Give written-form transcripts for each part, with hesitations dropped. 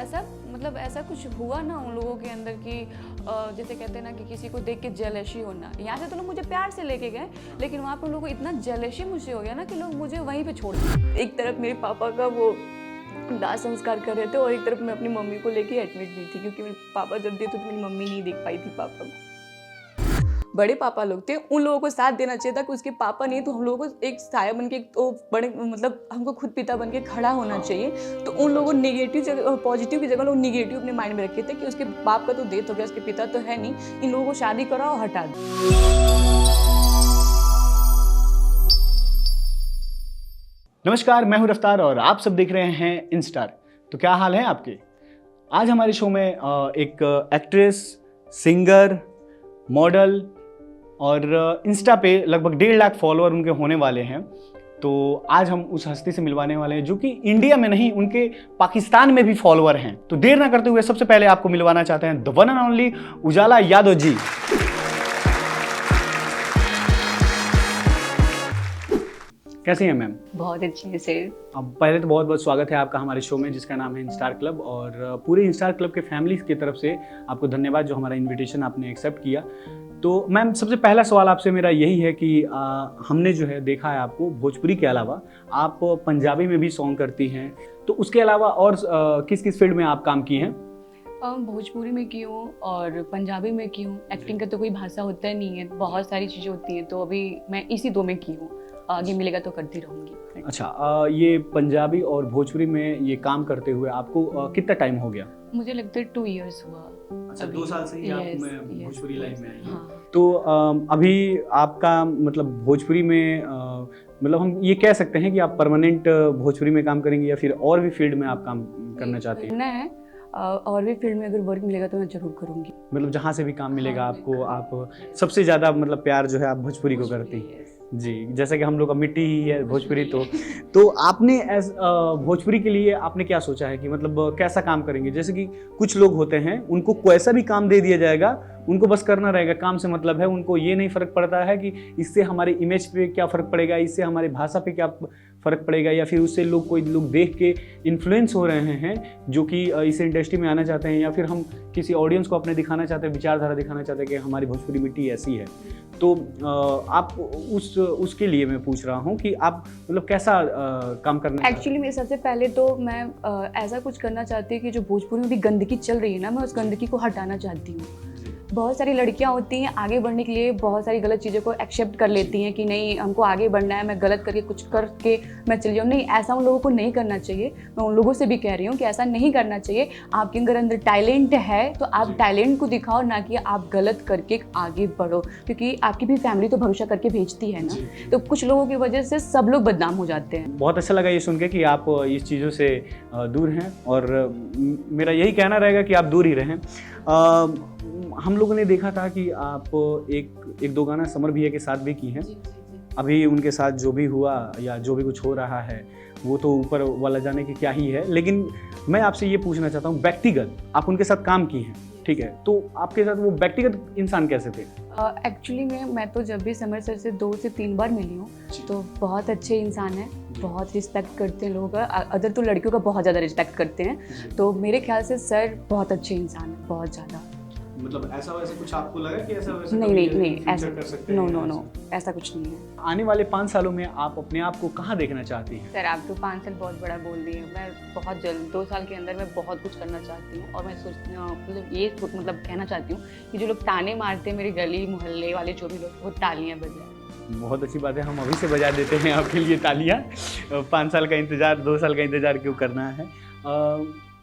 ऐसा मतलब ऐसा कुछ हुआ ना उन लोगों के अंदर कि जैसे कहते हैं ना कि किसी को देख के जेलसी होना। यहाँ से तो लोग मुझे प्यार से लेके गए, लेकिन वहाँ पर लोगों को इतना जेलसी मुझसे हो गया ना कि लोग मुझे वहीं पे छोड़ दिए। एक तरफ मेरे पापा का वो दाह संस्कार कर रहे थे और एक तरफ मैं अपनी मम्मी को लेके एडमिट भी थी, क्योंकि मेरे पापा जब दिए तो मेरी मम्मी नहीं देख पाई थी पापा को। बड़े पापा लोग थे, उन लोगों को साथ देना चाहिए था कि उसके पापा नहीं तो हम लोगों को एक साया बन के तो बड़े मतलब हमको खुद पिता बन के खड़ा होना चाहिए। तो उन लोगों को नेगेटिव जगह पॉजिटिव की जगह लोग नेगेटिव अपने माइंड में रखे थे कि उसके बाप का तो डेथ हो गया, उसके पिता तो है नहीं, इन लोगों को शादी कराओ हटा दो। नमस्कार, मैं हूं रफ्तार और आप सब देख रहे हैं इंस्टार। तो क्या हाल है आपके? आज हमारे शो में एक एक्ट्रेस, सिंगर, मॉडल और इंस्टा पे लगभग 1.5 लाख फॉलोअर उनके होने वाले हैं। तो आज हम उस हस्ती से मिलवाने वाले हैं जो कि इंडिया में नहीं, उनके पाकिस्तान में भी फॉलोअर हैं। तो देर ना करते हुए सबसे पहले आपको मिलवाना चाहते हैं द वन एंड ओनली उजाला यादव जी। कैसी हैं मैम? बहुत अच्छी है सर। अब पहले तो बहुत बहुत स्वागत है आपका हमारे शो में जिसका नाम है इंस्टार क्लब, और पूरे इंस्टार क्लब के फैमिली की तरफ से आपको धन्यवाद जो हमारा इनविटेशन आपने एक्सेप्ट किया। तो मैम, सबसे पहला सवाल आपसे मेरा यही है कि हमने जो है देखा है आपको भोजपुरी के अलावा आप पंजाबी में भी सॉन्ग करती हैं, तो उसके अलावा और किस किस फील्ड में आप काम की हैं? भोजपुरी में की हूँ और पंजाबी में की हूँ। एक्टिंग का तो कोई भाषा होता ही नहीं है, बहुत सारी चीज़ें होती हैं, तो अभी मैं इसी 2 में की हूँ। आगे मिलेगा तो करती रहूँगी। अच्छा, ये पंजाबी और भोजपुरी में ये काम करते हुए आपको कितना टाइम हो गया? मुझे लगता है 2 इयर्स हुआ। अच्छा, 2 साल से ही आप में भोजपुरी लाइन में आई हैं। हाँ। तो अभी आपका मतलब भोजपुरी में मतलब हम ये कह सकते हैं कि आप परमानेंट भोजपुरी में काम करेंगे या फिर और भी फील्ड में आप काम करना चाहती हैं? करना है, और भी फील्ड में अगर वर्क मिलेगा तो मैं जरूर करूँगी। मतलब जहाँ से भी काम मिलेगा हाँ, आपको, आप सबसे ज़्यादा मतलब प्यार जो है आप भोजपुरी को करती हैं जी, जैसे कि हम लोग का मिट्टी ही है भोजपुरी। तो आपने भोजपुरी के लिए आपने क्या सोचा है कि मतलब कैसा काम करेंगे? जैसे कि कुछ लोग होते हैं, उनको कैसा भी काम दे दिया जाएगा, उनको बस करना रहेगा, काम से मतलब है, उनको ये नहीं फर्क पड़ता है कि इससे हमारे इमेज पे क्या फ़र्क पड़ेगा, इससे हमारी भाषा पे क्या फ़र्क पड़ेगा, या फिर उससे कोई लोग देख के इन्फ्लुएंस हो रहे हैं जो कि इस इंडस्ट्री में आना चाहते हैं, या फिर हम किसी ऑडियंस को अपने दिखाना चाहते हैं, विचारधारा दिखाना चाहते हैं कि हमारी भोजपुरी मिट्टी ऐसी है। तो आप उसके लिए मैं पूछ रहा हूँ कि आप मतलब कैसा काम करना एक्चुअली मैं सबसे पहले तो मैं ऐसा कुछ करना चाहती हूँ कि जो भोजपुरी में भी गंदगी चल रही है ना, मैं उस गंदगी को हटाना चाहती हूँ। बहुत सारी लड़कियां होती हैं आगे बढ़ने के लिए बहुत सारी गलत चीज़ों को एक्सेप्ट कर लेती हैं कि नहीं हमको आगे बढ़ना है, मैं गलत करके कुछ करके मैं चली जाऊँ। नहीं, ऐसा उन लोगों को नहीं करना चाहिए। मैं उन लोगों से भी कह रही हूँ कि ऐसा नहीं करना चाहिए। आपके अंदर टैलेंट है तो आप टैलेंट को दिखाओ, ना कि आप गलत करके आगे बढ़ो, क्योंकि आपकी भी फैमिली तो भरोसा करके भेजती है ना। तो कुछ लोगों की वजह से सब लोग बदनाम हो जाते हैं। बहुत अच्छा लगा ये सुन के कि आप इस चीज़ों से दूर हैं, और मेरा यही कहना रहेगा कि आप दूर ही रहें। हम लोगों ने देखा था कि आप एक 2 गाना समर भैया के साथ भी की हैं। अभी उनके साथ जो भी हुआ या जो भी कुछ हो रहा है वो तो ऊपर वाला जाने की क्या ही है, लेकिन मैं आपसे ये पूछना चाहता हूँ, व्यक्तिगत आप उनके साथ काम की हैं, ठीक है, तो आपके साथ वो व्यक्तिगत इंसान कैसे थे? एक्चुअली मैं तो जब भी समर सर से 2 से 3 बार मिली हूँ, तो बहुत अच्छे इंसान हैं, बहुत रिस्पेक्ट करते हैं लोगों का। अदर तो लड़कियों का बहुत ज़्यादा रिस्पेक्ट करते हैं, तो मेरे ख्याल से सर बहुत अच्छे इंसान हैं, बहुत ज़्यादा। मतलब ऐसा वैसे कुछ आपको लगा कि ऐसा वैसा नहीं ऐसा कर सकते हैं? नो ऐसा कुछ नहीं है। आने वाले 5 सालों में आप अपने आप को कहाँ देखना चाहती हैं? सर आप तो 5 साल बहुत बड़ा बोल दिए। मैं बहुत जल्द 2 साल के अंदर मैं बहुत कुछ करना चाहती हूँ, और मैं सोचती हूँ मतलब कहना चाहती हूँ कि जो लोग ताने मारते हैं मेरे गली मोहल्ले वाले जो भी लोग, वो तालियां बजाएं। बहुत अच्छी बात है, हम अभी से बजा देते हैं आपके लिए तालियां। 5 साल का इंतज़ार, 2 साल का इंतज़ार क्यों करना है?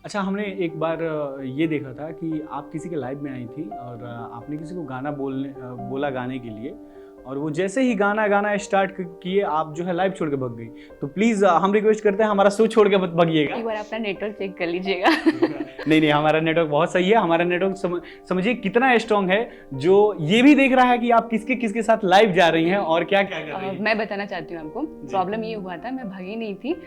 अच्छा, हमने एक बार ये देखा था कि आप किसी के लाइव में आई थी और आपने किसी को गाना बोला गाने के लिए, और वो जैसे ही गाना स्टार्ट किए आप जो है लाइव छोड़ के भाग गई। तो प्लीज़ हम रिक्वेस्ट करते हैं हमारा शो छोड़ के मत भागिएगा। एक बार अपना नेटवर्क चेक कर लीजिएगा। नहीं, हमारा नेटवर्क बहुत सही है। हमारा नेटवर्क समझिए कितना स्ट्रॉन्ग है, जो ये भी देख रहा है कि आप किसके साथ लाइव जा रही हैं और क्या क्या कर रही हैं। मैं बताना चाहती हूँ आपको, प्रॉब्लम ये हुआ था, मैं भागी नहीं थी।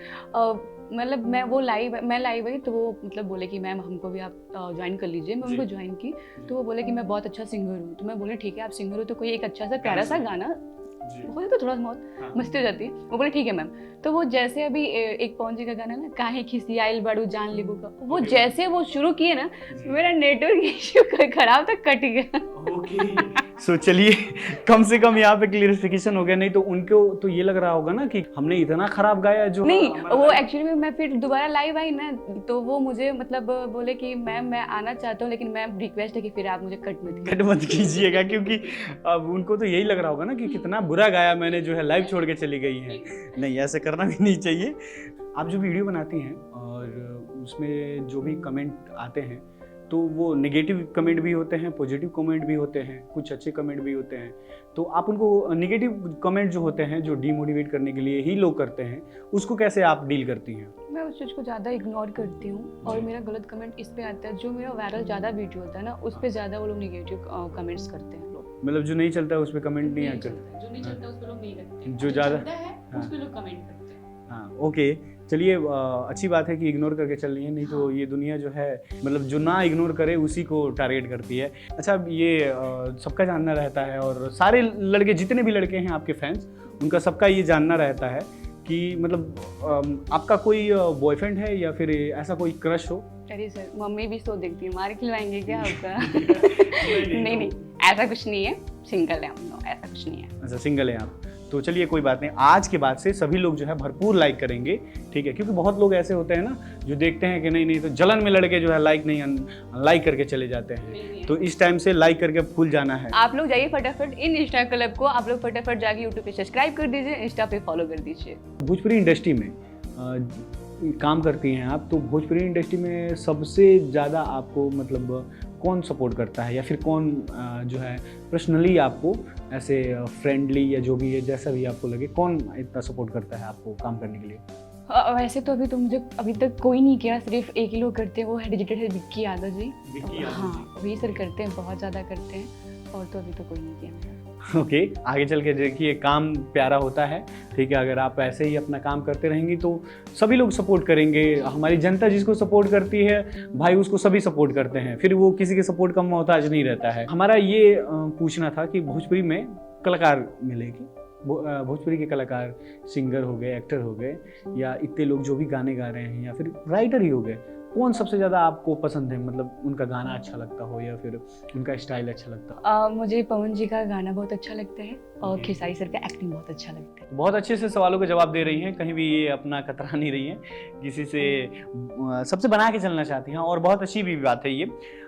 मतलब मैं लाइव आई तो वो मतलब बोले कि मैम हमको भी आप ज्वाइन कर लीजिए। मैं उनको ज्वाइन की तो वो बोले कि मैं बहुत अच्छा सिंगर हूँ। तो मैं बोले ठीक है, आप सिंगर हो तो कोई एक अच्छा सा प्यारा सा गाना जी। हो जाता थोड़ा बहुत, हाँ। मस्ती हो जाती है। वो बोले ठीक है मैम। तो वो जैसे अभी एक पवन जी का गाना ना, काहे खिसियाइल बड़ू जान लेबू का, वो ओके। जैसे वो शुरू किए ना, जी। मेरा नेटवर्क इश्यू खराब तक कट गया। ओके। सो चलिए, कम से कम यहाँ पे क्लियरिफिकेशन हो गया। नहीं तो उनको तो ये लग रहा होगा ना कि हमने इतना खराब गाया जो नहीं, हमारा वो एक्चुअली में मैं फिर दोबारा लाइव आई ना, तो वो मुझे मतलब बोले कि मैम मैं आना चाहता हूँ, लेकिन मैम रिक्वेस्ट है कि फिर आप मुझे कट मत कट मत कीजिएगा, क्योंकि अब उनको तो यही लग रहा होगा ना कि कितना बुरा गाया मैंने, जो है लाइव छोड़ के चली गई है। नहीं, ऐसे करना भी नहीं चाहिए। आप जो वीडियो बनाती हैं और उसमें जो भी कमेंट आते हैं, तो वो नेगेटिव कमेंट भी होते हैं, पॉजिटिव कमेंट भी होते हैं, कुछ अच्छे कमेंट भी होते हैं। तो आप उनको नेगेटिव कमेंट जो होते हैं, जो डीमोटिवेट करने के लिए ही लोग करते हैं, उसको कैसे आप डील करती हैं? मैं उस चीज़ को ज़्यादा इग्नोर करती हूँ, और मेरा गलत कमेंट इस पे आता है, जो मेरा वायरल ज़्यादा वीडियो होता है ना, उस पे ज़्यादा वो लोग निगेटिव कमेंट्स करते हैं लोग। मतलब जो नहीं चलता है उस पर कमेंट नहीं आकर, जो नहीं चलता उस पे लोग नहीं करते, जो ज़्यादा है उस पे लोग कमेंट करते हैं। हाँ, ओके। चलिए, अच्छी बात है कि इग्नोर करके चल रही है, नहीं तो ये दुनिया जो है, मतलब जो ना इग्नोर करे उसी को टारगेट करती है। अच्छा, ये सबका जानना रहता है, और सारे लड़के, जितने भी लड़के हैं आपके फैंस, उनका सबका ये जानना रहता है कि मतलब आपका कोई बॉयफ्रेंड है या फिर ऐसा कोई क्रश हो? अरे सर, मम्मी भी सो देखती है, मार खिलवाएंगे क्या होगा? नहीं, ऐसा कुछ नहीं है, सिंगल है हम लोग, ऐसा कुछ नहीं है। अच्छा, सिंगल हैं आप? तो चलिए, कोई बात नहीं। आज के बाद से सभी लोग जो है भरपूर लाइक करेंगे, ठीक है? क्योंकि बहुत लोग ऐसे होते हैं ना, जो देखते हैं कि नहीं तो जलन में लड़के जो है लाइक करके चले जाते हैं। तो इस टाइम से लाइक करके भूल जाना है। आप लोग जाइए फटाफट इन इंस्टा क्लब को, आप लोग फटाफट जाके यूट्यूब पे सब्सक्राइब कर दीजिए, इंस्टा पे फॉलो कर दीजिए। भोजपुरी इंडस्ट्री में काम करती हैं आप, तो भोजपुरी इंडस्ट्री में सबसे ज़्यादा आपको मतलब कौन सपोर्ट करता है, या फिर कौन जो है पर्सनली आपको ऐसे फ्रेंडली या जो भी है, जैसा भी आपको लगे, कौन इतना सपोर्ट करता है आपको काम करने के लिए? वैसे तो अभी तो मुझे अभी तक कोई नहीं किया, सिर्फ एक ही लोग करते हैं, वो है डिजिटल है विक्की यादव जी। हाँ, वही सर करते हैं, बहुत ज़्यादा करते हैं, और तो अभी तो कोई नहीं किया। ओके, आगे चल के देखिए, काम प्यारा होता है, ठीक है? अगर आप ऐसे ही अपना काम करते रहेंगी तो सभी लोग सपोर्ट करेंगे। हमारी जनता जिसको सपोर्ट करती है भाई, उसको सभी सपोर्ट करते हैं, फिर वो किसी के सपोर्ट का मोहताज नहीं रहता है। हमारा ये पूछना था कि भोजपुरी में कलाकार मिलेगी, भोजपुरी के कलाकार, सिंगर हो गए, एक्टर हो गए, या इतने लोग जो भी गाने गा रहे हैं, या फिर राइटर ही हो गए, कौन सबसे ज़्यादा आपको पसंद है? मतलब उनका गाना अच्छा लगता हो या फिर उनका स्टाइल अच्छा लगता हो? मुझे पवन जी का गाना बहुत अच्छा लगता है, और खेसारी सर का एक्टिंग बहुत अच्छा लगता है। बहुत अच्छे से सवालों के जवाब दे रही हैं, कहीं भी ये अपना कतरा नहीं रही हैं, किसी से सबसे बना के चलना चाहती हैं, और बहुत अच्छी भी बात है ये।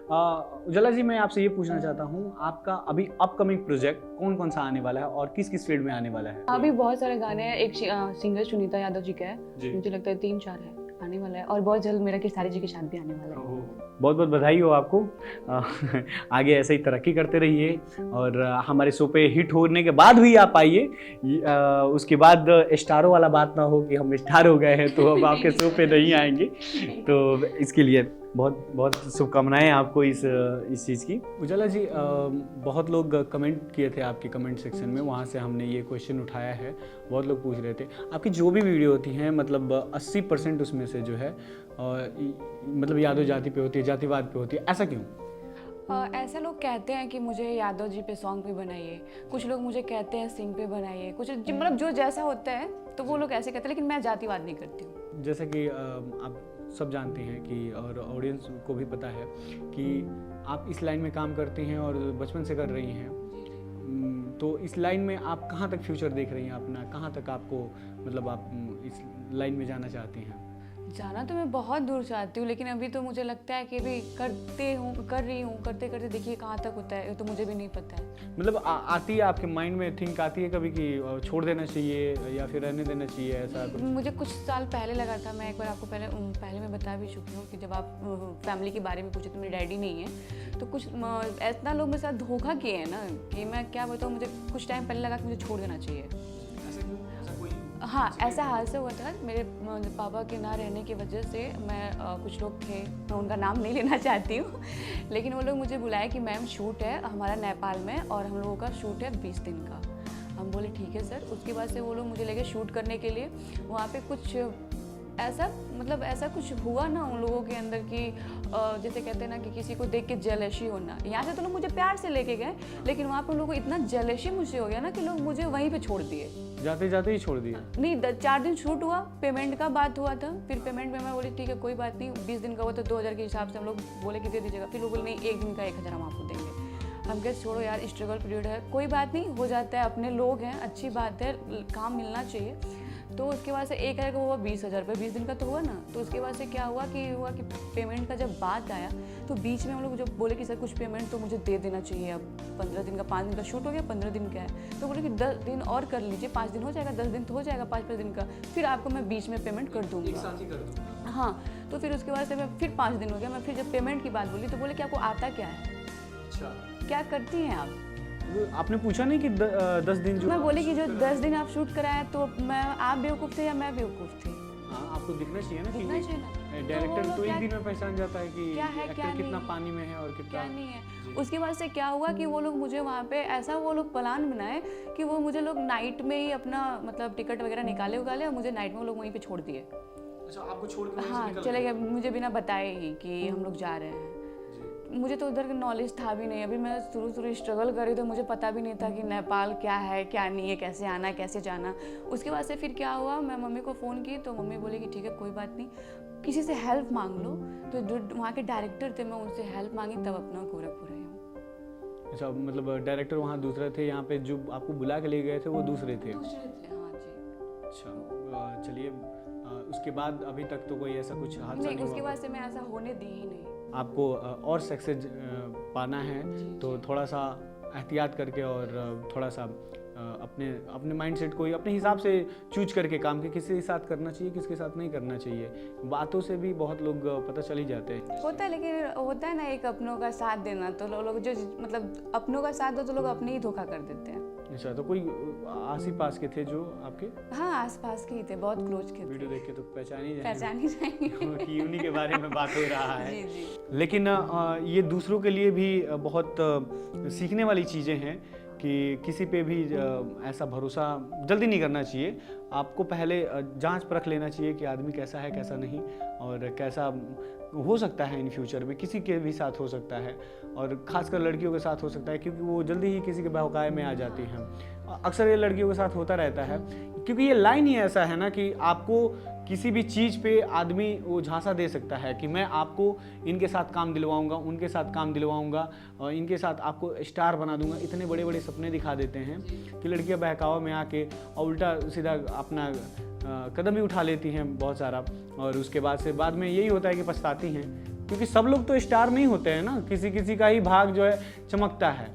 उजाला जी, मैं आपसे ये पूछना चाहता हूँ, आपका अभी अपकमिंग प्रोजेक्ट कौन कौन सा आने वाला है और किस किस फील्ड में आने वाला है? अभी बहुत सारे गाने हैं, एक सिंगर सुनीता यादव जी का है, मुझे लगता है 3-4 है आने वाला है, और बहुत जल्द मेरा खेसारी जी के साथ भी आने वाला है। बहुत बहुत बधाई हो आपको। आगे ऐसे ही तरक्की करते रहिए, और हमारे शो पे हिट होने के बाद भी आप आइए, उसके बाद स्टारों वाला बात ना हो कि हम स्टार हो गए हैं तो अब आपके शो पे नहीं आएंगे। तो इसके लिए बहुत बहुत शुभकामनाएं आपको इस चीज़ की। उजाला जी, बहुत लोग कमेंट किए थे आपके कमेंट सेक्शन में, वहाँ से हमने ये क्वेश्चन उठाया है। बहुत लोग पूछ रहे थे, आपकी जो भी वीडियो होती हैं, मतलब 80% उसमें से जो है मतलब यादव जाति पे होती है, जातिवाद पे होती है, ऐसा क्यों? ऐसा लोग कहते हैं कि मुझे यादव जी पे सॉन्ग पे बनाइए, कुछ लोग मुझे कहते हैं सिंह पे बनाइए, कुछ मतलब जो जैसा होता है तो वो लोग ऐसे कहते हैं, लेकिन मैं जातिवाद नहीं करती हूँ। जैसे कि आप सब जानते हैं कि, और ऑडियंस को भी पता है कि आप इस लाइन में काम करती हैं और बचपन से कर रही हैं, तो इस लाइन में आप कहाँ तक फ्यूचर देख रही हैं अपना, कहाँ तक आपको मतलब आप इस लाइन में जाना चाहती हैं? जाना तो मैं बहुत दूर चाहती हूँ, लेकिन अभी तो मुझे लगता है कि अभी कर रही हूँ, करते करते देखिए कहाँ तक होता है, तो मुझे भी नहीं पता है। मतलब आती है आपके माइंड में, थिंक आती है कभी कि छोड़ देना चाहिए या फिर रहने देना चाहिए, ऐसा कुछ? मुझे कुछ साल पहले लगा था, मैं एक बार आपको पहले मैं बता भी चुकी हूँ कि जब आप फैमिली के बारे में पूछे तो मेरे डैडी नहीं है, तो कुछ इतना लोग मेरे साथ धोखा किए हैं ना कि मैं क्या बताऊँ, मुझे कुछ टाइम पहले लगा कि मुझे छोड़ देना चाहिए। हाँ, ऐसा हादसा हुआ था मेरे पापा के ना रहने की वजह से। मैं कुछ लोग थे, मैं उनका नाम नहीं लेना चाहती हूँ, लेकिन वो लोग मुझे बुलाए कि मैम शूट है हमारा नेपाल में, और हम लोगों का शूट है 20 दिन का। हम बोले ठीक है सर। उसके बाद से वो लोग मुझे लेके शूट करने के लिए, वहाँ पे कुछ ऐसा मतलब ऐसा कुछ हुआ ना उन लोगों के अंदर कि जैसे कहते हैं ना कि किसी को देख के जेलसी होना। यहाँ से तो लोग मुझे प्यार से लेके गए, लेकिन वहाँ पर उन लोगों को इतना जेलसी मुझसे हो गया ना कि लोग मुझे वहीं पे छोड़ दिए। जाते जाते ही छोड़ दिया? नहीं, 4 दिन शूट हुआ, पेमेंट का बात हुआ था। फिर पेमेंट में मैं बोली ठीक है कोई बात नहीं, 20 दिन का हुआ तो 2000 के हिसाब से हम लोग बोले कि दे दीजिएगा। फिर लोग बोले नहीं, 1 दिन का 1000 हम आपको देंगे। हम कहे छोड़ो यार, स्ट्रगल पीरियड है, कोई बात नहीं, हो जाता है, अपने लोग हैं, अच्छी बात है, काम मिलना चाहिए। तो उसके बाद से 1000 का हुआ 20,000 रुपये, 20 दिन का तो हुआ ना। तो उसके बाद से क्या हुआ कि पेमेंट का जब बात आया तो बीच में हम लोग जब बोले कि सर कुछ पेमेंट तो मुझे दे देना चाहिए, अब 15 दिन का, 5 दिन का शूट हो गया, 15 दिन का है, तो बोले कि 10 दिन और कर लीजिए, 5 दिन हो जाएगा, 10 दिन तो हो जाएगा, 5 दिन का, फिर आपको मैं बीच में पेमेंट कर दूँगा। एक साथ ही कर दूँगा। हाँ, तो फिर उसके बाद से मैं फिर 5 दिन हो गया, मैं फिर जब पेमेंट की बात बोली तो बोले कि आपको आता क्या है, अच्छा, क्या करती हैं आप? आपने पूछा नहीं कि 10 दिन जो मैं बोली कि जो 10 दिन आप शूट कराया तो मैं आप बेवकूफ़ थे या मैं बेवकूफ़ थी? हाँ, आपको दिखना चाहिए ना, दिखना चाहिए ना। डायरेक्टर लोग तो एक क्या- दिन में पहचान जाता है कि क्या है, क्या एक्टर कितना नहीं। पानी में है और कितना क्या नहीं है। उसके बाद से क्या हुआ कि वो लोग मुझे वहाँ पे ऐसा वो लोग प्लान बनाए कि वो मुझे लोग नाइट में ही अपना मतलब टिकट वगैरह निकाले उगाले और मुझे नाइट में वो लोग वहीं पे छोड़ दिए। अच्छा, आपको छोड़ के वहीं से हाँ, निकल चले गए? गए मुझे बिना बताए ही कि हम लोग जा रहे हैं। मुझे तो उधर का नॉलेज था भी नहीं, अभी मैं शुरू स्ट्रगल कर रही तो मुझे पता भी नहीं था कि नेपाल क्या है क्या नहीं है, कैसे आना है कैसे जाना। उसके बाद से फिर क्या हुआ, मैं मम्मी को फ़ोन की तो मम्मी बोली कि ठीक है कोई बात नहीं, किसी से हेल्प मांग लो। तो जो वहाँ के डायरेक्टर थे मैं उनसे हेल्प मांगी, तब अपना गोरखपुर आई हूँ। अच्छा, मतलब डायरेक्टर वहाँ दूसरे थे, यहाँ पे जो आपको बुला के ले गए थे वो दूसरे थे? दूसरे थे, हाँ जी। अच्छा, चलिए, उसके बाद अभी तक तो कोई ऐसा कुछ हादसा नहीं, नहीं उसके हुआ? बाद से मैं ऐसा होने दी ही नहीं। आपको और सक्सेस पाना है तो थोड़ा सा एहतियात करके और थोड़ा सा अपने अपने माइंडसेट को ही अपने हिसाब से चूज करके काम के किसके साथ करना चाहिए किसके साथ नहीं करना चाहिए। बातों से भी बहुत लोग पता चल ही जाते हैं। होता है, लेकिन होता है ना एक अपनों का साथ देना, तो लोग जो मतलब अपनों का साथ दो तो लोग अपने ही धोखा कर देते हैं। अच्छा, तो कोई आस ही पास के थे जो आपके? हाँ, आसपास के ही थे, बहुत क्लोज के थे। वीडियो देख के तो पहचान ही पहचान ही जाएंगे कि उन्हीं के बारे में बात हो रहा है। जी जी। लेकिन ये दूसरों के लिए भी बहुत सीखने वाली चीज़ें हैं कि किसी पे भी ऐसा भरोसा जल्दी नहीं करना चाहिए। आपको पहले जांच परख लेना चाहिए कि आदमी कैसा है कैसा नहीं, और कैसा हो सकता है इन फ्यूचर में, किसी के भी साथ हो सकता है, और ख़ासकर लड़कियों के साथ हो सकता है क्योंकि वो जल्दी ही किसी के बहकावे में आ जाती हैं। अक्सर ये लड़कियों के साथ होता रहता है क्योंकि ये लाइन ही ऐसा है ना कि आपको किसी भी चीज़ पे आदमी वो झांसा दे सकता है कि मैं आपको इनके साथ काम दिलवाऊंगा, उनके साथ काम दिलवाऊंगा, और इनके साथ आपको स्टार बना दूंगा। इतने बड़े बड़े सपने दिखा देते हैं कि लड़कियां बहकावा में आके और उल्टा सीधा अपना कदम भी उठा लेती हैं बहुत सारा, और उसके बाद में यही होता है कि पछताती हैं क्योंकि सब लोग तो स्टार नहीं होते हैं ना, किसी किसी का ही भाग जो है चमकता है।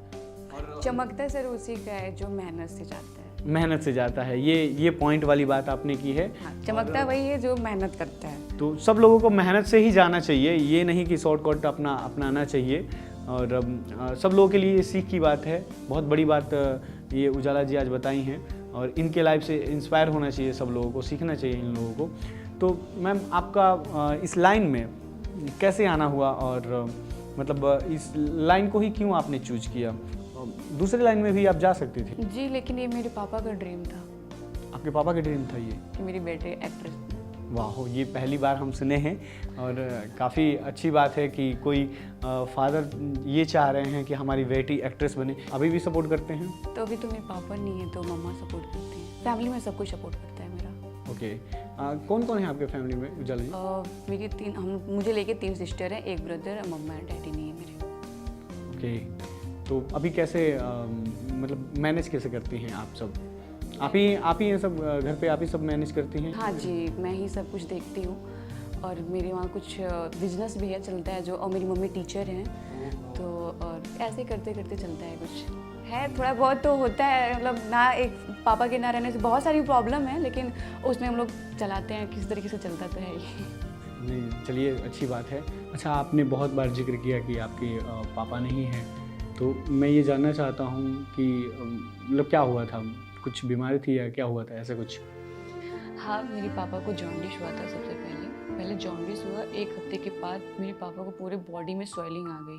चमकता सर उसी का है जो मेहनत से जाता है। मेहनत से जाता है, ये पॉइंट वाली बात आपने की है। हाँ, चमकता वही है जो मेहनत करता है। तो सब लोगों को मेहनत से ही जाना चाहिए, ये नहीं कि शॉर्टकट अपनाना चाहिए। और सब लोगों के लिए ये सीख की बात है, बहुत बड़ी बात ये उजाला जी आज बताई हैं, और इनके लाइफ से इंस्पायर होना चाहिए सब लोगों को, सीखना चाहिए इन लोगों को। तो मैम आपका इस लाइन में कैसे आना हुआ, और मतलब इस लाइन को ही क्यों आपने चूज किया? दूसरे लाइन में भी आप जा सकती थी। जी, लेकिन ये मेरे पापा का ड्रीम था। आपके पापा का ड्रीम था ये कि मेरी बेटे एक्ट्रेस। वाह, ये पहली बार हम सुने हैं, और काफ़ी अच्छी बात है कि कोई फादर ये चाह रहे हैं कि हमारी बेटी एक्ट्रेस बने। अभी भी सपोर्ट करते हैं? तो अभी तो मेरे पापा नहीं है तो मम्मा सपोर्ट करती है। फैमिली में सब कुछ सपोर्ट करता है मेरा। ओके, कौन कौन है आपके फैमिली में उजाला जी? मेरी मुझे लेके 3 सिस्टर हैं, 1 ब्रदर, मम्मा है, डैडी नहीं है मेरे। ओके, तो अभी कैसे मतलब मैनेज कैसे करती हैं आप सब? आप ही ये सब घर पे आप ही सब मैनेज करती हैं? हाँ जी, मैं ही सब कुछ देखती हूँ, और मेरे वहाँ कुछ बिजनेस भी है, चलता है जो, और मेरी मम्मी टीचर हैं, तो और ऐसे करते करते चलता है, कुछ है थोड़ा बहुत तो होता है। मतलब ना, एक पापा के ना रहने से बहुत सारी प्रॉब्लम है, लेकिन उसमें हम लोग चलाते हैं, किस तरीके से चलता तो है ही। नहीं, चलिए अच्छी बात है। अच्छा, आपने बहुत बार जिक्र किया कि आपके पापा नहीं हैं, तो मैं ये जानना चाहता हूँ कि मतलब क्या हुआ था, कुछ बीमारी थी या क्या हुआ था, ऐसा कुछ? हाँ, मेरे पापा को जॉन्डिस हुआ था सबसे पहले जॉन्डिस हुआ। 1 हफ्ते के बाद मेरे पापा को पूरे बॉडी में स्वेलिंग आ गई।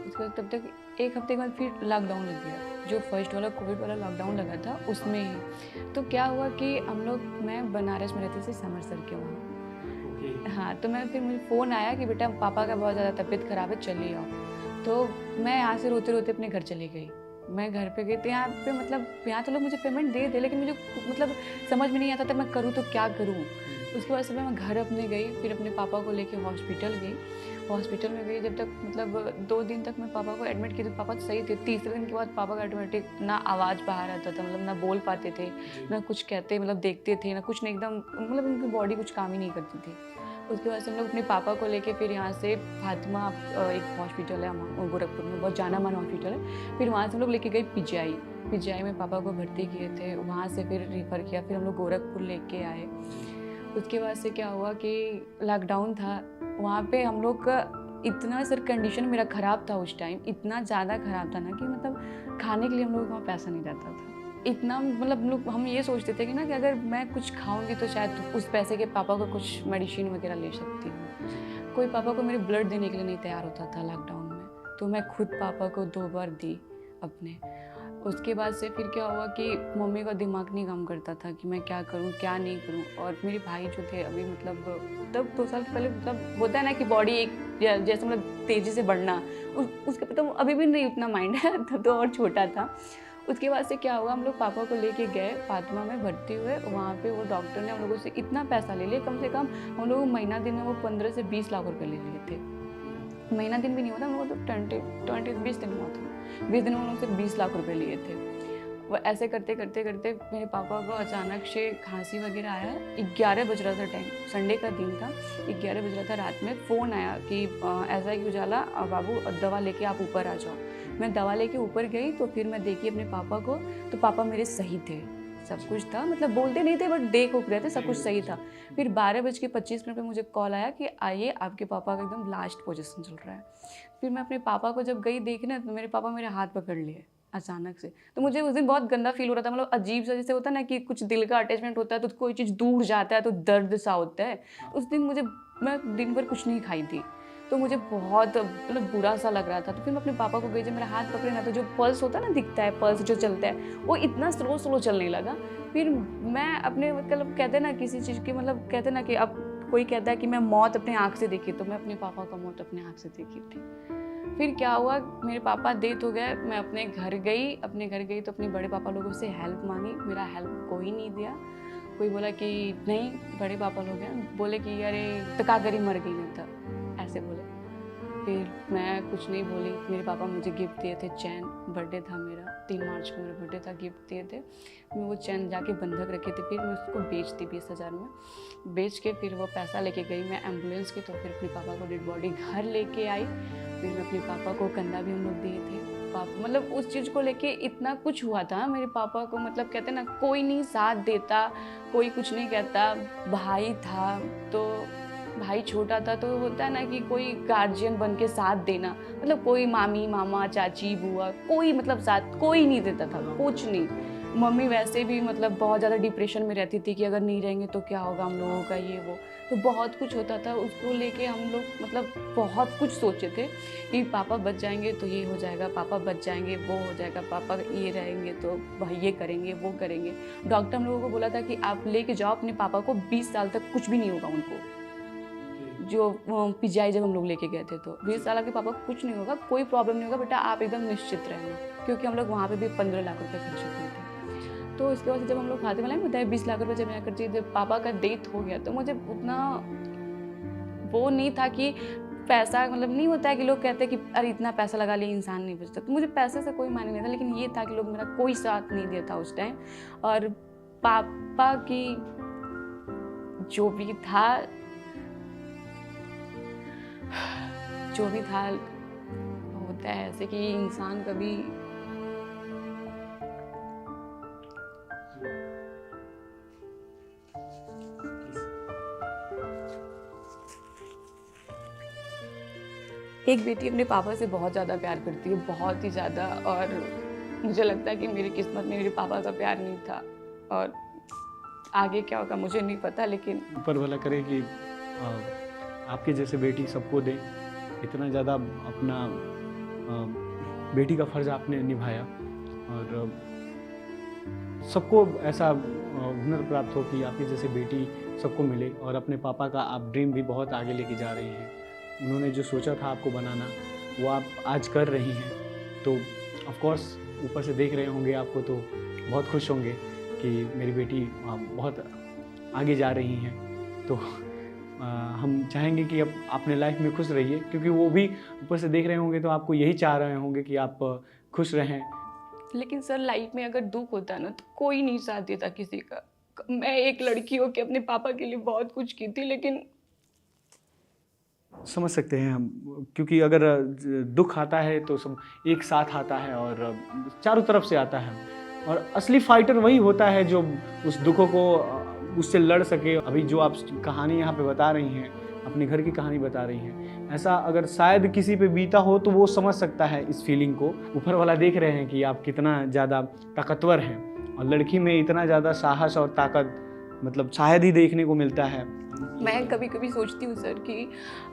उसके बाद तब तक 1 हफ्ते के बाद फिर लॉकडाउन लग गया, जो फर्स्ट वाला कोविड वाला लॉकडाउन लगा था उसमें ही। तो क्या हुआ कि हम लोग, मैं बनारस में रहती थी समरसर के वहाँ, हाँ, तो मैं फिर मुझे फ़ोन आया कि बेटा पापा का बहुत ज़्यादा तबीयत ख़राब है, चले आओ। तो मैं यहाँ से रोते-रोते अपने घर चली गई। मैं घर पे गई तो यहाँ पे मतलब यहाँ तो लोग मुझे पेमेंट दे दें, लेकिन मुझे मतलब समझ में नहीं आता था मैं करूँ तो क्या करूँ? उसके बाद से मैं घर अपने गई, फिर अपने पापा को लेके हॉस्पिटल गई। हॉस्पिटल में गई जब तक मतलब 2 दिन तक मैं पापा को एडमिट की, तो पापा तो सही थे। तीसरे दिन के बाद पापा का ऑटोमेटिक ना आवाज़ बाहर आता था, मतलब ना बोल पाते थे, ना कुछ कहते मतलब देखते थे, ना कुछ नहीं, एकदम मतलब उनकी बॉडी कुछ काम ही नहीं करती थी। उसके बाद से हम लोग अपने पापा को लेके फिर यहाँ से फातिमा एक हॉस्पिटल है वहाँ गोरखपुर में, बहुत जाना माना हॉस्पिटल है। फिर वहाँ से हम लोग लेके गए पीजीआई। पीजीआई में पापा को भर्ती किए थे, वहाँ से फिर रेफ़र किया, फिर हम लोग गोरखपुर लेके आए। उसके बाद से क्या हुआ कि लॉकडाउन था, वहाँ पे हम लोग का इतना सर कंडीशन मेरा ख़राब था उस टाइम, इतना ज़्यादा ख़राब था ना कि मतलब खाने के लिए हम लोगों के वहाँ पैसा नहीं रहता था। इतना मतलब हम ये सोचते थे कि ना कि अगर मैं कुछ खाऊंगी तो शायद उस पैसे के पापा को कुछ मेडिसिन वगैरह ले सकती हूँ। कोई पापा को मेरे ब्लड देने के लिए नहीं तैयार होता था लॉकडाउन में, तो मैं खुद पापा को 2 बार दी अपने। उसके बाद से फिर क्या हुआ कि मम्मी का दिमाग नहीं काम करता था कि मैं क्या करूँ क्या नहीं करूँ। और मेरे भाई जो थे अभी मतलब तब 2 साल पहले मतलब होता है ना कि बॉडी एक जैसे मतलब तेज़ी से बढ़ना, उसके तो अभी भी नहीं उतना माइंड है, तब तो और छोटा था। उसके बाद से क्या हुआ, हम लोग पापा को लेके गए, फातिमा में भर्ती हुए। वहाँ पे वो डॉक्टर ने हम लोगों से इतना पैसा ले लिया, कम से कम हम लोग महीना दिन में वो 15 से 20 लाख रुपए ले लिए थे। महीना दिन भी नहीं होता, हम लोग तो 20 दिन हुआ था, 20 दिन में हम लोग से 20 लाख रुपए लिए थे। वो ऐसे करते करते करते मेरे पापा को अचानक से खांसी वगैरह आया। 11 बज रहा था टाइम, संडे का दिन था, 11 बज रहा था रात में। फ़ोन आया कि ऐसा है कि उजाला बाबू दवा लेके आप ऊपर आ जाओ। मैं दवा लेके ऊपर गई तो फिर मैं देखी अपने पापा को, तो पापा मेरे सही थे, सब कुछ था, मतलब बोलते नहीं थे बट देख उप रहे थे, सब कुछ सही था। फिर 12:25 पे मुझे कॉल आया कि आइए आपके पापा का एकदम लास्ट पोजीशन चल रहा है। फिर मैं अपने पापा को जब गई देखने तो मेरे पापा मेरे हाथ पकड़ लिए अचानक से। तो मुझे उस दिन बहुत गंदा फील हो रहा था, मतलब अजीब सा, जैसे होता है ना कि कुछ दिल का अटैचमेंट होता है तो कोई चीज़ दूर जाता है तो दर्द सा होता है। उस दिन मैं दिन भर कुछ नहीं खाई थी, तो मुझे बहुत मतलब बुरा सा लग रहा था। तो फिर मैं अपने पापा को गई, जब मेरा हाथ पकड़े ना तो जो पल्स होता है ना, दिखता है पल्स जो चलता है, वो इतना स्लो चलने लगा। फिर मैं अपने मतलब कहते हैं ना किसी चीज़ की, मतलब कहते हैं ना कि अब कोई कहता है कि मैं मौत अपने आँख से देखी, तो मैं अपने पापा का मौत अपने आँख से देखी थी। फिर क्या हुआ, मेरे पापा डेथ हो गए, मैं अपने घर गई तो अपने बड़े पापा लोगों से हेल्प मांगी, मेरा हेल्प कोई नहीं दिया। कोई बोला कि नहीं बड़े पापा लोग हैं, बोले कि अरे तो का करी मर गई नहीं तब, ऐसे बोले। फिर मैं कुछ नहीं बोली। मेरे पापा मुझे गिफ्ट दिए थे चैन, बर्थडे था मेरा 3 मार्च को, मेरा बर्थडे था, गिफ्ट दिए थे। मैं वो चैन जाके बंधक रखे थे, फिर मैं उसको बेच दी 20,000 में, बेच के फिर वो पैसा लेके गई मैं एम्बुलेंस की। तो फिर अपने पापा को डेड बॉडी घर लेके आई। फिर मैं अपने पापा को कंधा भी हम लोग दिए थे। पापा मतलब उस चीज़ को लेके इतना कुछ हुआ था मेरे पापा को, मतलब कहते ना कोई नहीं साथ देता, कोई कुछ नहीं कहता। भाई था तो भाई छोटा था तो होता है ना कि कोई गार्जियन बन के साथ देना, मतलब कोई मामी मामा चाची बुआ कोई मतलब साथ कोई नहीं देता था, कुछ नहीं। मम्मी वैसे भी मतलब बहुत ज़्यादा डिप्रेशन में रहती थी कि अगर नहीं रहेंगे तो क्या होगा हम लोगों का, ये वो, तो बहुत कुछ होता था। उसको लेके हम लोग मतलब बहुत कुछ सोचे थे कि पापा बच जाएंगे तो ये हो जाएगा, पापा बच जाएंगे वो हो जाएगा, पापा ये रहेंगे तो भाई ये करेंगे वो करेंगे। डॉक्टर हम लोगों को बोला था कि आप लेके जाओ अपने पापा को, 20 साल तक कुछ भी नहीं होगा उनको। जो पीजीआई जब हम लोग लेके गए थे तो 20 साल के पापा को कुछ नहीं होगा, कोई प्रॉब्लम नहीं होगा बेटा, आप एकदम निश्चित रहना, क्योंकि हम लोग वहाँ पे भी 15 लाख रुपए खर्च किए थे। तो इसके बाद जब हम लोग खाते वाले में बताया 20 लाख रुपए जब मैं खर्ची, जब पापा का डेथ हो गया तो मुझे उतना वो नहीं था कि पैसा, मतलब नहीं होता है कि लोग कहते हैं कि अरे इतना पैसा लगा लिया इंसान नहीं बचता, तो मुझे पैसे से कोई मायने नहीं था, लेकिन ये था कि लोग मेरा कोई साथ नहीं दिया था उस टाइम। और पापा की जो भी था होता है ऐसे कि इंसान कभी एक बेटी अपने पापा से बहुत ज़्यादा प्यार करती है, बहुत ही ज़्यादा, और मुझे लगता है कि मेरी किस्मत में मेरे पापा का प्यार नहीं था, और आगे क्या होगा मुझे नहीं पता, लेकिन ऊपर वाला करे कि आपके जैसे बेटी सबको दे। इतना ज़्यादा अपना बेटी का फ़र्ज़ आपने निभाया, और सबको ऐसा हुनर प्राप्त हो कि आपकी जैसे बेटी सबको मिले और अपने पापा का आप ड्रीम भी बहुत आगे लेके जा रही हैं। उन्होंने जो सोचा था आपको बनाना वो आप आज कर रही हैं, तो ऑफ कोर्स ऊपर से देख रहे होंगे आपको तो बहुत खुश होंगे कि मेरी बेटी बहुत आगे जा रही हैं। तो हम चाहेंगे कि अब अपने लाइफ में खुश रहिए, क्योंकि वो भी ऊपर से देख रहे होंगे तो आपको यही चाह रहे होंगे कि आप खुश रहें। लेकिन सर लाइफ में अगर दुख होता है ना तो कोई नहीं साथ देता किसी का। मैं एक लड़की हो के अपने पापा के लिए बहुत कुछ की थी, लेकिन समझ सकते हैं हम, क्योंकि अगर दुख आता है तो सब एक साथ आता है और चारों तरफ से आता है, और असली फाइटर वही होता है जो उस दुखों को उससे लड़ सके। अभी जो आप कहानी यहाँ पे बता रही हैं, अपने घर की कहानी बता रही हैं, ऐसा अगर शायद किसी पे बीता हो तो वो समझ सकता है इस फीलिंग को। ऊपर वाला देख रहे हैं कि आप कितना ज़्यादा ताकतवर हैं, और लड़की में इतना ज़्यादा साहस और ताकत मतलब शायद ही देखने को मिलता है। मैं कभी कभी सोचती हूँ सर कि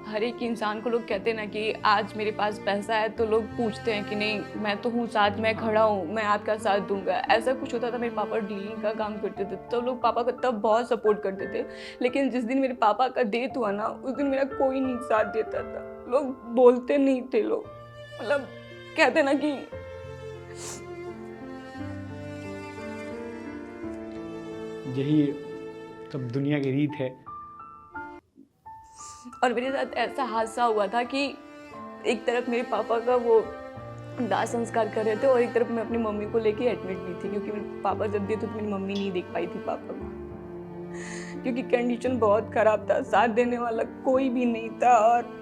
हर एक इंसान को लोग कहते हैं ना कि आज मेरे पास पैसा है तो लोग पूछते हैं कि नहीं मैं तो हूँ साथ, मैं खड़ा हूँ, मैं आपका साथ दूंगा। ऐसा कुछ होता था। मेरे पापा डीलिंग का काम करते थे तो लोग पापा को तब बहुत सपोर्ट करते थे, लेकिन जिस दिन मेरे पापा का डेथ हुआ ना उस दिन मेरा कोई नहीं साथ देता था। लोग बोलते नहीं थे, लोग मतलब कहते ना कि यही सब दुनिया की रीत है। और मेरे साथ ऐसा हादसा हुआ था कि एक तरफ मेरे पापा का वो दाह संस्कार कर रहे थे और एक तरफ मैं अपनी मम्मी को लेके एडमिट भी थी, क्योंकि मेरे पापा जब दिए तो मेरी मम्मी नहीं देख पाई थी पापा को, क्योंकि कंडीशन बहुत खराब था, साथ देने वाला कोई भी नहीं था और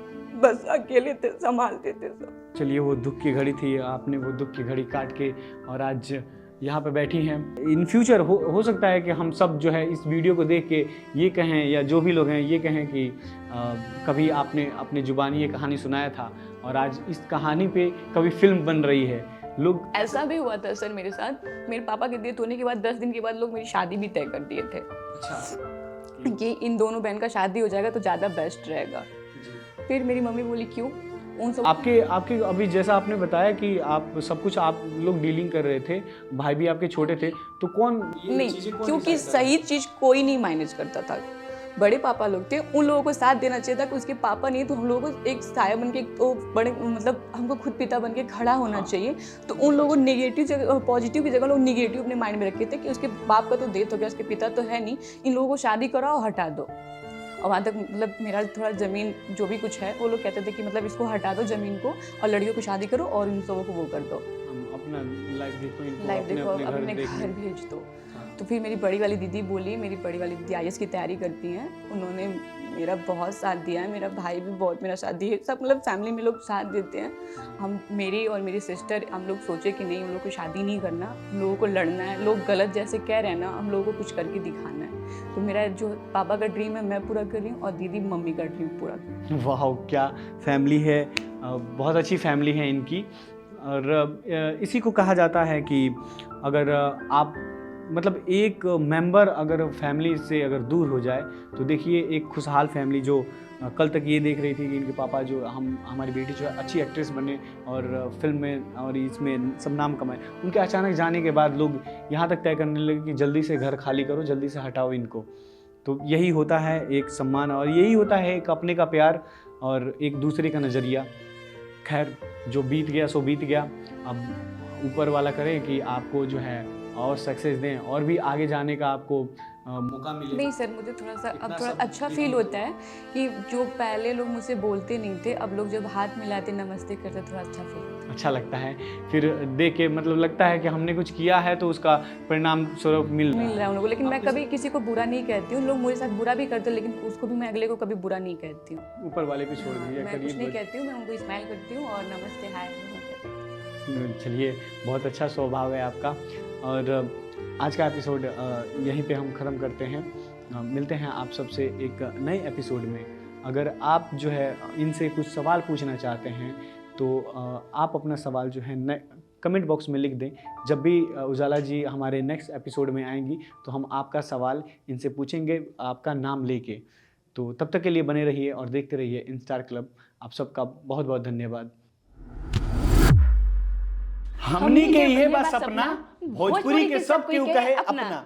बस अकेले थे, संभालते थे सब। चलिए वो दुख की घड़ी थी, आपने वो दुख की घड़ी काट के और आज यहाँ पे बैठी हैं। इन फ्यूचर हो सकता है कि हम सब जो है इस वीडियो को देख के ये कहें, या जो भी लोग हैं ये कहें कि कभी आपने अपने जुबानी ये कहानी सुनाया था और आज इस कहानी पे कभी फिल्म बन रही है। लोग ऐसा भी हुआ था सर मेरे साथ। मेरे पापा के डेथ होने के बाद 10 दिन के बाद लोग मेरी शादी भी तय कर दिए थे। अच्छा। कि इन दोनों बहन का शादी हो जाएगा तो ज़्यादा बेस्ट रहेगा। फिर मेरी मम्मी बोली क्यों उन सब आपके अभी जैसा आपने बताया कि आप सब कुछ आप लोग डीलिंग कर रहे थे, भाई भी आपके छोटे थे, तो कौन नहीं, क्योंकि सही चीज़ कोई नहीं मैनेज करता था। बड़े पापा लोग थे, उन लोगों को साथ देना चाहिए था कि उसके पापा नहीं तो हम लोगों को एक साया बन के तो बड़े मतलब हमको खुद पिता बन के खड़ा होना चाहिए। तो उन लोगों को नेगेटिव जगह पॉजिटिव की जगह लोग नेगेटिव अपने माइंड में रखे थे कि उसके बाप का तो डेथ हो गया, उसके पिता तो है नहीं, इन लोगों को शादी कराओ हटा दो। और वहाँ तक मतलब मेरा थोड़ा ज़मीन जो भी कुछ है वो लोग कहते थे कि मतलब इसको हटा दो ज़मीन को और लड़कियों को शादी करो और इन सबों को वो कर दो, अपना लाइफ देखो अपने घर भेज दो। तो फिर मेरी बड़ी वाली दीदी बोली, मेरी बड़ी वाली दीदी IAS की तैयारी करती हैं, उन्होंने मेरा बहुत साथ दिया है, मेरा भाई भी बहुत मेरा साथ दिया, सब मतलब फैमिली में लोग साथ देते हैं। हम मेरी और मेरी सिस्टर हम लोग सोचे कि नहीं हम लोग को शादी नहीं करना, हम लोगों को लड़ना है, लोग गलत जैसे कह रहे हैं ना हम लोगों को कुछ करके दिखाना है। तो मेरा जो पापा का ड्रीम है मैं पूरा कर रही हूँ और दीदी मम्मी का ड्रीम पूरा कर रही हूँ। वाह क्या फैमिली है, बहुत अच्छी फैमिली है इनकी। और इसी को कहा जाता है कि अगर आप मतलब एक मेंबर अगर फैमिली से अगर दूर हो जाए तो देखिए एक खुशहाल फैमिली जो कल तक ये देख रही थी कि इनके पापा जो हमारी बेटी जो है अच्छी एक्ट्रेस बने और फिल्म में और इसमें सब नाम कमाए, उनके अचानक जाने के बाद लोग यहाँ तक तय करने लगे कि जल्दी से घर खाली करो, जल्दी से हटाओ इनको। तो यही होता है एक सम्मान और यही होता है एक अपने का प्यार और एक दूसरे का नज़रिया। खैर जो बीत गया सो बीत गया, अब ऊपर वाला करे कि आपको जो है और सक्सेस दें और भी आगे जाने का आपको मौका मिले। नहीं सर मुझे थोड़ा सा अब थोड़ा अच्छा फील होता है कि जो पहले लोग मुझसे बोलते नहीं थे अब लोग जब हाथ मिलाते नमस्ते करते थोड़ा अच्छा फील होता है। अच्छा लगता है फिर देख के, मतलब लगता है कि हमने कुछ किया है तो उसका परिणाम स्वरूप मिल रहा है उन लोगों को। लेकिन मैं कभी किसी को बुरा नहीं कहती हूँ, लोग मेरे साथ बुरा भी करते हैं लेकिन उसको भी मैं अगले को कभी बुरा नहीं कहती हूँ। ऊपर वाले पे छोड़ दीजिए, मैं कुछ नहीं कहती हूँ, मैं उनको स्माइल करती हूँ और नमस्ते हाय। चलिए बहुत अच्छा स्वभाव है आपका। और आज का एपिसोड यहीं पे हम ख़त्म करते हैं। मिलते हैं आप सबसे एक नए एपिसोड में। अगर आप जो है इनसे कुछ सवाल पूछना चाहते हैं तो आप अपना सवाल जो है कमेंट बॉक्स में लिख दें। जब भी उजाला जी हमारे नेक्स्ट एपिसोड में आएंगी तो हम आपका सवाल इनसे पूछेंगे आपका नाम लेके। तो तब तक के लिए बने रहिए और देखते रहिए इंस्टार क्लब। आप सबका बहुत बहुत धन्यवाद। हमनी के ये बस सपना, भोजपुरी के सब क्यों कहे अपना।